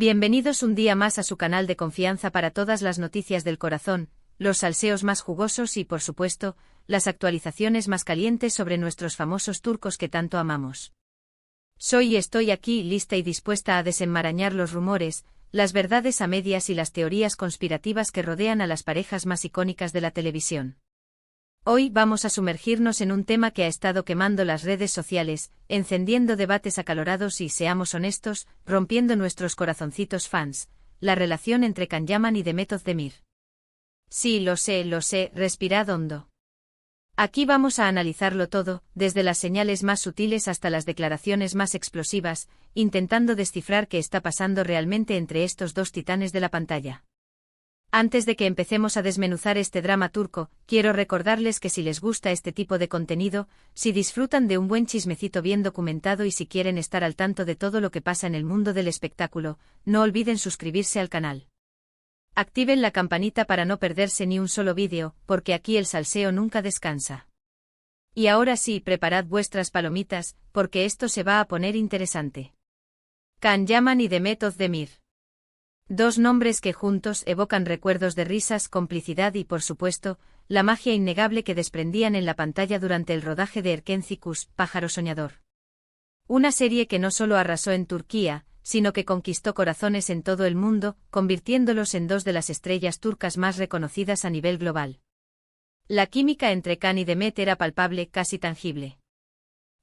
Bienvenidos un día más a su canal de confianza para todas las noticias del corazón, los salseos más jugosos y, por supuesto, las actualizaciones más calientes sobre nuestros famosos turcos que tanto amamos. Soy y estoy aquí lista y dispuesta a desenmarañar los rumores, las verdades a medias y las teorías conspirativas que rodean a las parejas más icónicas de la televisión. Hoy vamos a sumergirnos en un tema que ha estado quemando las redes sociales, encendiendo debates acalorados y, seamos honestos, rompiendo nuestros corazoncitos fans: la relación entre Can Yaman y Demet Özdemir. Sí, lo sé, respirad hondo. Aquí vamos a analizarlo todo, desde las señales más sutiles hasta las declaraciones más explosivas, intentando descifrar qué está pasando realmente entre estos dos titanes de la pantalla. Antes de que empecemos a desmenuzar este drama turco, quiero recordarles que si les gusta este tipo de contenido, si disfrutan de un buen chismecito bien documentado y si quieren estar al tanto de todo lo que pasa en el mundo del espectáculo, no olviden suscribirse al canal. Activen la campanita para no perderse ni un solo vídeo, porque aquí el salseo nunca descansa. Y ahora sí, preparad vuestras palomitas, porque esto se va a poner interesante. Can Yaman y Demet Özdemir. Dos nombres que juntos evocan recuerdos de risas, complicidad y, por supuesto, la magia innegable que desprendían en la pantalla durante el rodaje de Erkenci Kuş, Pájaro Soñador. Una serie que no solo arrasó en Turquía, sino que conquistó corazones en todo el mundo, convirtiéndolos en dos de las estrellas turcas más reconocidas a nivel global. La química entre Can y Demet era palpable, casi tangible.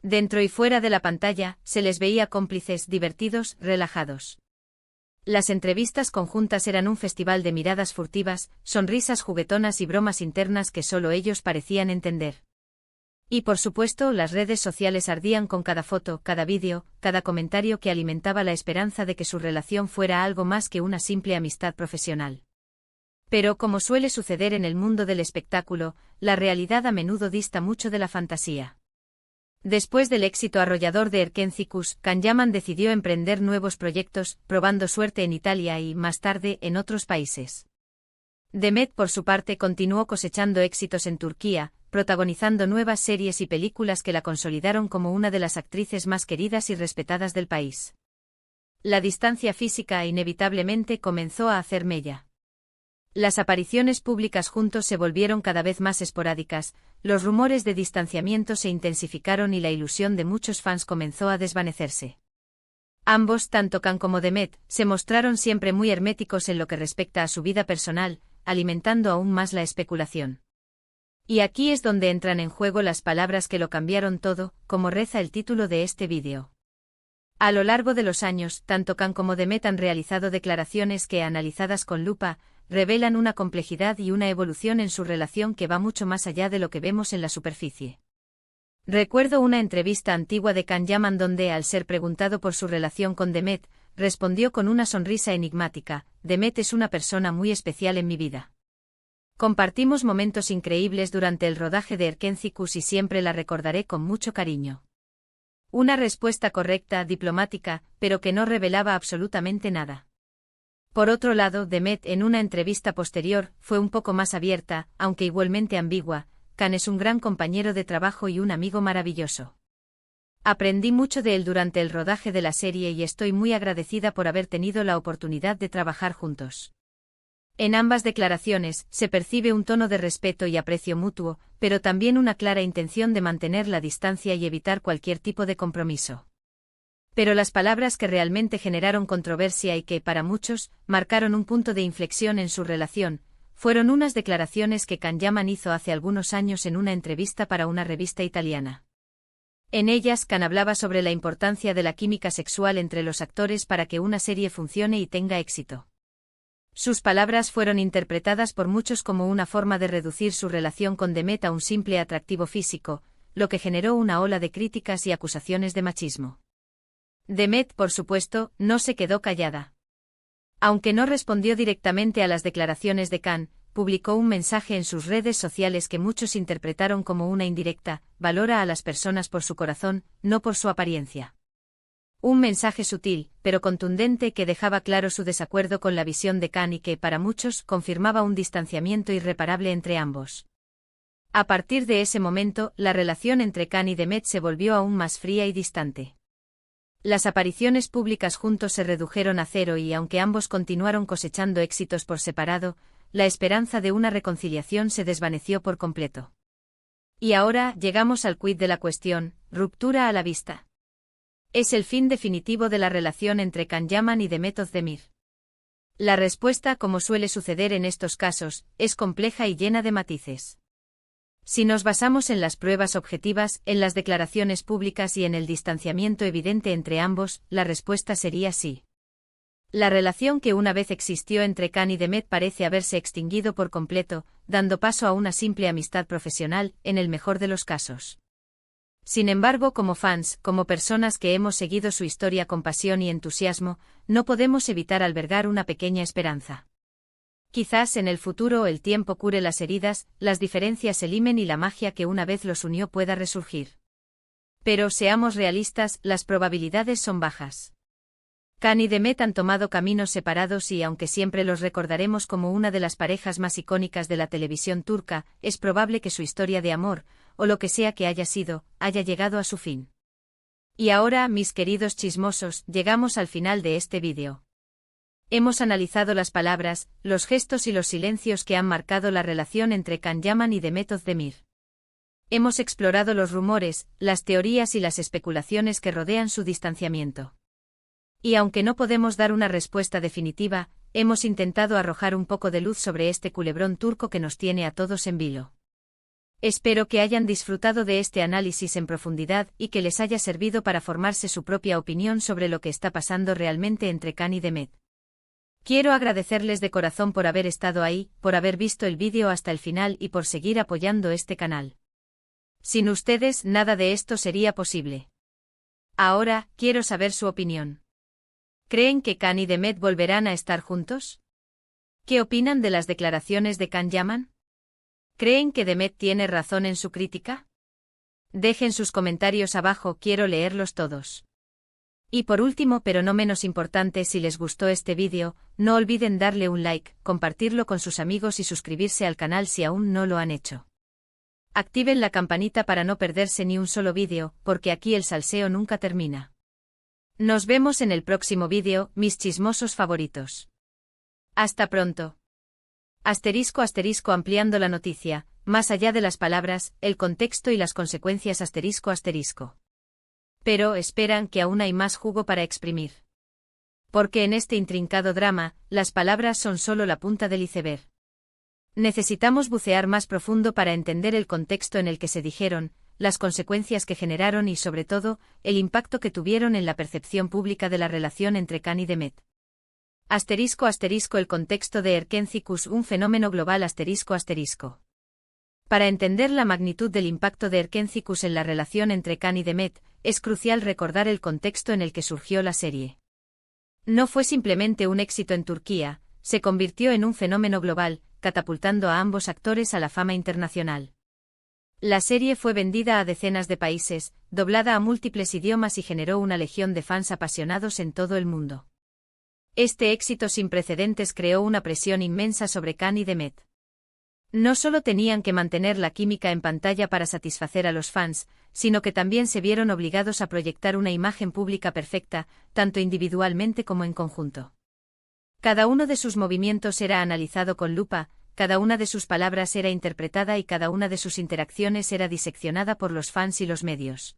Dentro y fuera de la pantalla, se les veía cómplices, divertidos, relajados. Las entrevistas conjuntas eran un festival de miradas furtivas, sonrisas juguetonas y bromas internas que solo ellos parecían entender. Y por supuesto, las redes sociales ardían con cada foto, cada vídeo, cada comentario que alimentaba la esperanza de que su relación fuera algo más que una simple amistad profesional. Pero, como suele suceder en el mundo del espectáculo, la realidad a menudo dista mucho de la fantasía. Después del éxito arrollador de Erkenci Kuş, Can Yaman decidió emprender nuevos proyectos, probando suerte en Italia y, más tarde, en otros países. Demet, por su parte, continuó cosechando éxitos en Turquía, protagonizando nuevas series y películas que la consolidaron como una de las actrices más queridas y respetadas del país. La distancia física inevitablemente comenzó a hacer mella. Las apariciones públicas juntos se volvieron cada vez más esporádicas, los rumores de distanciamiento se intensificaron y la ilusión de muchos fans comenzó a desvanecerse. Ambos, tanto Can como Demet, se mostraron siempre muy herméticos en lo que respecta a su vida personal, alimentando aún más la especulación. Y aquí es donde entran en juego las palabras que lo cambiaron todo, como reza el título de este vídeo. A lo largo de los años, tanto Can como Demet han realizado declaraciones que, analizadas con lupa, revelan una complejidad y una evolución en su relación que va mucho más allá de lo que vemos en la superficie. Recuerdo una entrevista antigua de Can Yaman donde, al ser preguntado por su relación con Demet, respondió con una sonrisa enigmática: Demet es una persona muy especial en mi vida. Compartimos momentos increíbles durante el rodaje de Erkenci Kuş y siempre la recordaré con mucho cariño. Una respuesta correcta, diplomática, pero que no revelaba absolutamente nada. Por otro lado, Demet, en una entrevista posterior, fue un poco más abierta, aunque igualmente ambigua: Can es un gran compañero de trabajo y un amigo maravilloso. Aprendí mucho de él durante el rodaje de la serie y estoy muy agradecida por haber tenido la oportunidad de trabajar juntos. En ambas declaraciones, se percibe un tono de respeto y aprecio mutuo, pero también una clara intención de mantener la distancia y evitar cualquier tipo de compromiso. Pero las palabras que realmente generaron controversia y que, para muchos, marcaron un punto de inflexión en su relación, fueron unas declaraciones que Can Yaman hizo hace algunos años en una entrevista para una revista italiana. En ellas, Can hablaba sobre la importancia de la química sexual entre los actores para que una serie funcione y tenga éxito. Sus palabras fueron interpretadas por muchos como una forma de reducir su relación con Demet a un simple atractivo físico, lo que generó una ola de críticas y acusaciones de machismo. Demet, por supuesto, no se quedó callada. Aunque no respondió directamente a las declaraciones de Can, publicó un mensaje en sus redes sociales que muchos interpretaron como una indirecta: valora a las personas por su corazón, no por su apariencia. Un mensaje sutil, pero contundente que dejaba claro su desacuerdo con la visión de Can y que, para muchos, confirmaba un distanciamiento irreparable entre ambos. A partir de ese momento, la relación entre Can y Demet se volvió aún más fría y distante. Las apariciones públicas juntos se redujeron a cero y aunque ambos continuaron cosechando éxitos por separado, la esperanza de una reconciliación se desvaneció por completo. Y ahora llegamos al quid de la cuestión: ruptura a la vista. ¿Es el fin definitivo de la relación entre Can Yaman y Demet Özdemir? La respuesta, como suele suceder en estos casos, es compleja y llena de matices. Si nos basamos en las pruebas objetivas, en las declaraciones públicas y en el distanciamiento evidente entre ambos, la respuesta sería sí. La relación que una vez existió entre Can y Demet parece haberse extinguido por completo, dando paso a una simple amistad profesional, en el mejor de los casos. Sin embargo, como fans, como personas que hemos seguido su historia con pasión y entusiasmo, no podemos evitar albergar una pequeña esperanza. Quizás en el futuro el tiempo cure las heridas, las diferencias se limen y la magia que una vez los unió pueda resurgir. Pero seamos realistas, las probabilidades son bajas. Can y Demet han tomado caminos separados y aunque siempre los recordaremos como una de las parejas más icónicas de la televisión turca, es probable que su historia de amor, o lo que sea que haya sido, haya llegado a su fin. Y ahora, mis queridos chismosos, llegamos al final de este vídeo. Hemos analizado las palabras, los gestos y los silencios que han marcado la relación entre Can Yaman y Demet Özdemir. Hemos explorado los rumores, las teorías y las especulaciones que rodean su distanciamiento. Y aunque no podemos dar una respuesta definitiva, hemos intentado arrojar un poco de luz sobre este culebrón turco que nos tiene a todos en vilo. Espero que hayan disfrutado de este análisis en profundidad y que les haya servido para formarse su propia opinión sobre lo que está pasando realmente entre Can y Demet. Quiero agradecerles de corazón por haber estado ahí, por haber visto el vídeo hasta el final y por seguir apoyando este canal. Sin ustedes, nada de esto sería posible. Ahora, quiero saber su opinión. ¿Creen que Can y Demet volverán a estar juntos? ¿Qué opinan de las declaraciones de Can Yaman? ¿Creen que Demet tiene razón en su crítica? Dejen sus comentarios abajo, quiero leerlos todos. Y por último, pero no menos importante, si les gustó este vídeo, no olviden darle un like, compartirlo con sus amigos y suscribirse al canal si aún no lo han hecho. Activen la campanita para no perderse ni un solo vídeo, porque aquí el salseo nunca termina. Nos vemos en el próximo vídeo, mis chismosos favoritos. Hasta pronto. Asterisco asterisco ampliando la noticia, más allá de las palabras, el contexto y las consecuencias asterisco asterisco. Pero esperan que aún hay más jugo para exprimir. Porque en este intrincado drama, las palabras son solo la punta del iceberg. Necesitamos bucear más profundo para entender el contexto en el que se dijeron, las consecuencias que generaron y sobre todo, el impacto que tuvieron en la percepción pública de la relación entre Can y Demet. Asterisco asterisco el contexto de Erkenci-Kuş, un fenómeno global asterisco asterisco. Para entender la magnitud del impacto de Erkenci-Kuş en la relación entre Can y Demet, es crucial recordar el contexto en el que surgió la serie. No fue simplemente un éxito en Turquía, se convirtió en un fenómeno global, catapultando a ambos actores a la fama internacional. La serie fue vendida a decenas de países, doblada a múltiples idiomas y generó una legión de fans apasionados en todo el mundo. Este éxito sin precedentes creó una presión inmensa sobre Can y Demet. No solo tenían que mantener la química en pantalla para satisfacer a los fans, sino que también se vieron obligados a proyectar una imagen pública perfecta, tanto individualmente como en conjunto. Cada uno de sus movimientos era analizado con lupa, cada una de sus palabras era interpretada y cada una de sus interacciones era diseccionada por los fans y los medios.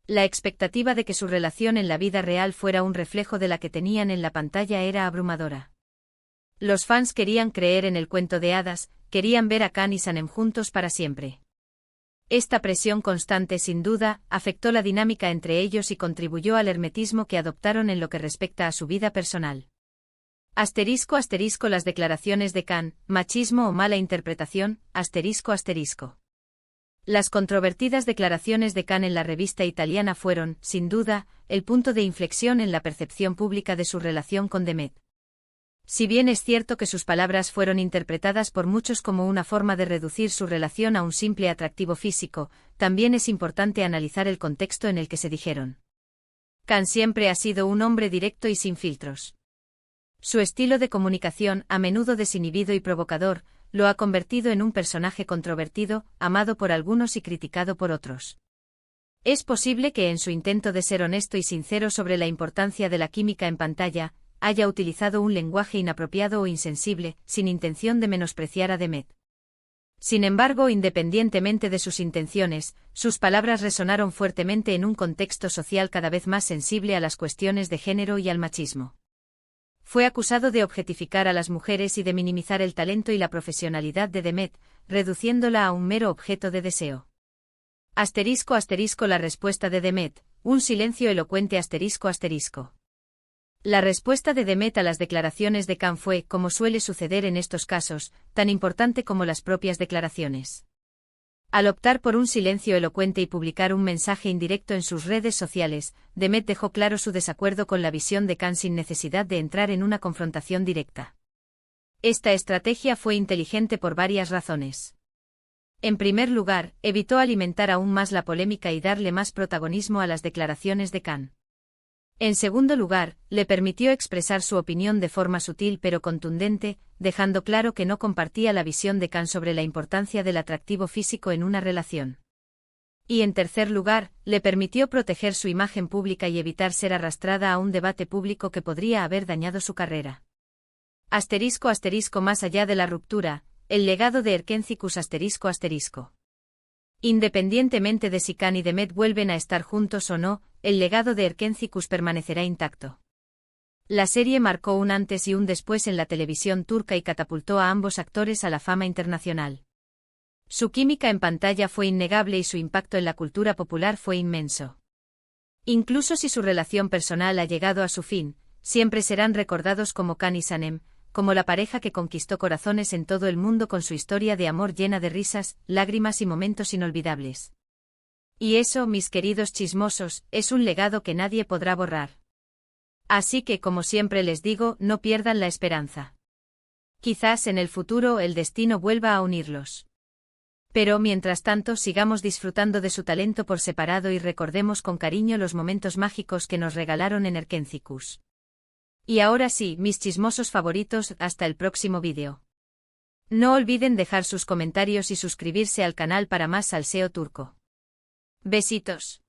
La expectativa de que su relación en la vida real fuera un reflejo de la que tenían en la pantalla era abrumadora. Los fans querían creer en el cuento de hadas, querían ver a Can y Sanem juntos para siempre. Esta presión constante, sin duda, afectó la dinámica entre ellos y contribuyó al hermetismo que adoptaron en lo que respecta a su vida personal. Asterisco asterisco las declaraciones de Can, machismo o mala interpretación, asterisco asterisco. Las controvertidas declaraciones de Can en la revista italiana fueron, sin duda, el punto de inflexión en la percepción pública de su relación con Demet. Si bien es cierto que sus palabras fueron interpretadas por muchos como una forma de reducir su relación a un simple atractivo físico, también es importante analizar el contexto en el que se dijeron. Can siempre ha sido un hombre directo y sin filtros. Su estilo de comunicación, a menudo desinhibido y provocador, lo ha convertido en un personaje controvertido, amado por algunos y criticado por otros. Es posible que en su intento de ser honesto y sincero sobre la importancia de la química en pantalla, haya utilizado un lenguaje inapropiado o insensible, sin intención de menospreciar a Demet. Sin embargo, independientemente de sus intenciones, sus palabras resonaron fuertemente en un contexto social cada vez más sensible a las cuestiones de género y al machismo. Fue acusado de objetificar a las mujeres y de minimizar el talento y la profesionalidad de Demet, reduciéndola a un mero objeto de deseo. *** La respuesta de Demet, un silencio elocuente ***. La respuesta de Demet a las declaraciones de Khan fue, como suele suceder en estos casos, tan importante como las propias declaraciones. Al optar por un silencio elocuente y publicar un mensaje indirecto en sus redes sociales, Demet dejó claro su desacuerdo con la visión de Khan sin necesidad de entrar en una confrontación directa. Esta estrategia fue inteligente por varias razones. En primer lugar, evitó alimentar aún más la polémica y darle más protagonismo a las declaraciones de Khan. En segundo lugar, le permitió expresar su opinión de forma sutil pero contundente, dejando claro que no compartía la visión de Khan sobre la importancia del atractivo físico en una relación. Y en tercer lugar, le permitió proteger su imagen pública y evitar ser arrastrada a un debate público que podría haber dañado su carrera. ***. Más allá de la ruptura, el legado de Erkenci-Kuş ***. Independientemente de si Khan y Demet vuelven a estar juntos o no, el legado de Erkenci-Kuş permanecerá intacto. La serie marcó un antes y un después en la televisión turca y catapultó a ambos actores a la fama internacional. Su química en pantalla fue innegable y su impacto en la cultura popular fue inmenso. Incluso si su relación personal ha llegado a su fin, siempre serán recordados como Khan y Sanem, como la pareja que conquistó corazones en todo el mundo con su historia de amor llena de risas, lágrimas y momentos inolvidables. Y eso, mis queridos chismosos, es un legado que nadie podrá borrar. Así que, como siempre les digo, no pierdan la esperanza. Quizás en el futuro el destino vuelva a unirlos. Pero mientras tanto sigamos disfrutando de su talento por separado y recordemos con cariño los momentos mágicos que nos regalaron en Erkenci-Kuş. Y ahora sí, mis chismosos favoritos, hasta el próximo vídeo. No olviden dejar sus comentarios y suscribirse al canal para más salseo turco. Besitos.